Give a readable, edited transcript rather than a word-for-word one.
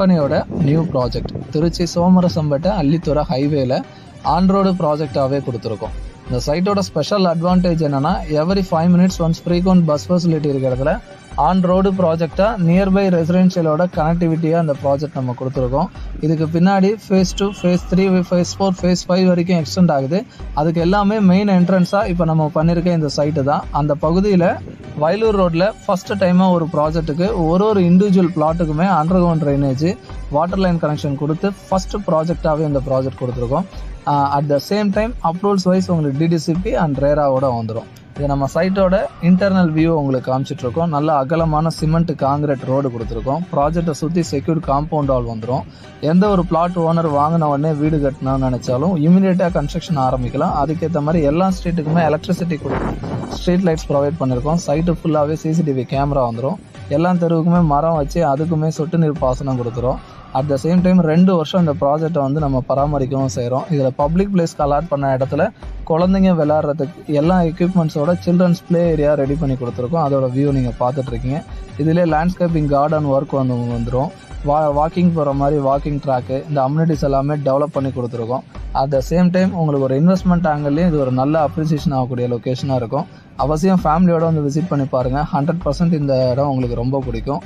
கம்பெனியோட new project Trichy Somarasampettai அள்ளித்துறை ஹைவேல on road ப்ராஜெக்டாகவே கொடுத்துருக்கோம். இந்த சைட்டோட ஸ்பெஷல் அட்வான்டேஜ் என்னன்னா, every 5 minutes once frequent bus facility இருக்கிறதுல ஆன் ரோடு ப்ராஜெக்டாக நியர்பை ரெசிடென்ஷியலோட கனெக்டிவிட்டியாக அந்த ப்ராஜெக்ட் நம்ம கொடுத்துருக்கோம். இதுக்கு பின்னாடி ஃபேஸ் 2, ஃபேஸ் 3, ஃபேஸ் 4, ஃபேஸ் 5 வரைக்கும் எக்ஸ்டெண்ட் ஆகுது. அதுக்கு எல்லாமே மெயின் என்ட்ரன்ஸாக இப்போ நம்ம பண்ணியிருக்க இந்த சைட்டு தான். அந்த பகுதியில் வயலூர் ரோட்டில் ஃபஸ்ட்டு டைமாக ஒரு ப்ராஜெக்ட்டுக்கு ஒரு இண்டிவிஜுவல் பிளாட்டுக்குமே underground drainage water line connection கொடுத்து ஃபஸ்ட்டு ப்ராஜெக்டாகவே இந்த ப்ராஜெக்ட் கொடுத்துருக்கோம். At the same time approvals wise உங்களுக்கு டிடிசிபி அண்ட் ரேராவோட வந்துடும். இது நம்ம சைட்டோட இன்டர்னல் வியூ உங்களுக்கு காமிச்சிட்ருக்கோம். நல்ல அகலமான சிமெண்ட் காங்கிரீட் ரோடு கொடுத்துருக்கோம். ப்ராஜெக்டை சுற்றி செக்யூர்ட் காம்பவுண்ட் வால் வந்துடும். எந்த ஒரு பிளாட் ஓனர் வாங்கின உடனே வீடு கட்டணும்னு நினச்சாலும் இமீடியட்டாக கன்ஸ்ட்ரக்ஷன் ஆரம்பிக்கலாம். அதுக்கேற்ற மாதிரி எல்லா ஸ்ட்ரீட்டுக்குமே எலக்ட்ரிசிட்டி கொடுக்கும், ஸ்ட்ரீட் லைட்ஸ் ப்ரொவைட் பண்ணியிருக்கோம். சைட்டு ஃபுல்லாகவே சிசிடிவி கேமரா வந்துடும். எல்லா தெருவுக்குமே மரம் வச்சு அதுக்குமே சொட்டு நீர் பாசனம் கொடுத்துரும். அட் த சேம் டைம் 2 வருஷம் இந்த ப்ராஜெக்டை நம்ம பராமரிக்கவும் செய்கிறோம். இதில் பப்ளிக் பிளேஸ்க்கு அலாட் பண்ண இடத்துல குழந்தைங்க விளையாடுறதுக்கு எல்லா எக்யூப்மெண்ட்ஸோட சில்ட்ரன்ஸ் ப்ளே ஏரியா ரெடி பண்ணி கொடுத்துருக்கோம். அதோட வியூ நீங்கள் பார்த்துட்ருக்கீங்க. இதிலே லேண்ட்ஸ்கேப்பிங் கார்டன் ஒர்க் வந்துடும். வாக்கிங் போகிற மாதிரி வாக்கிங் ட்ராக்கு, இந்த அம்யூனிட்டிஸ் எல்லாமே டெவலப் பண்ணி கொடுத்துருக்கோம். அட் த சேம் டைம் உங்களுக்கு ஒரு இன்வெஸ்ட்மெண்ட் ஆங்கிள்லேயும் இது ஒரு நல்ல அப்ரிசியேஷன் ஆகக்கூடிய லொக்கேஷனாக இருக்கும். அவசியம் ஃபேமிலியோட விசிட் பண்ணி பாருங்கள். 100% இந்த இடம் உங்களுக்கு ரொம்ப பிடிக்கும்.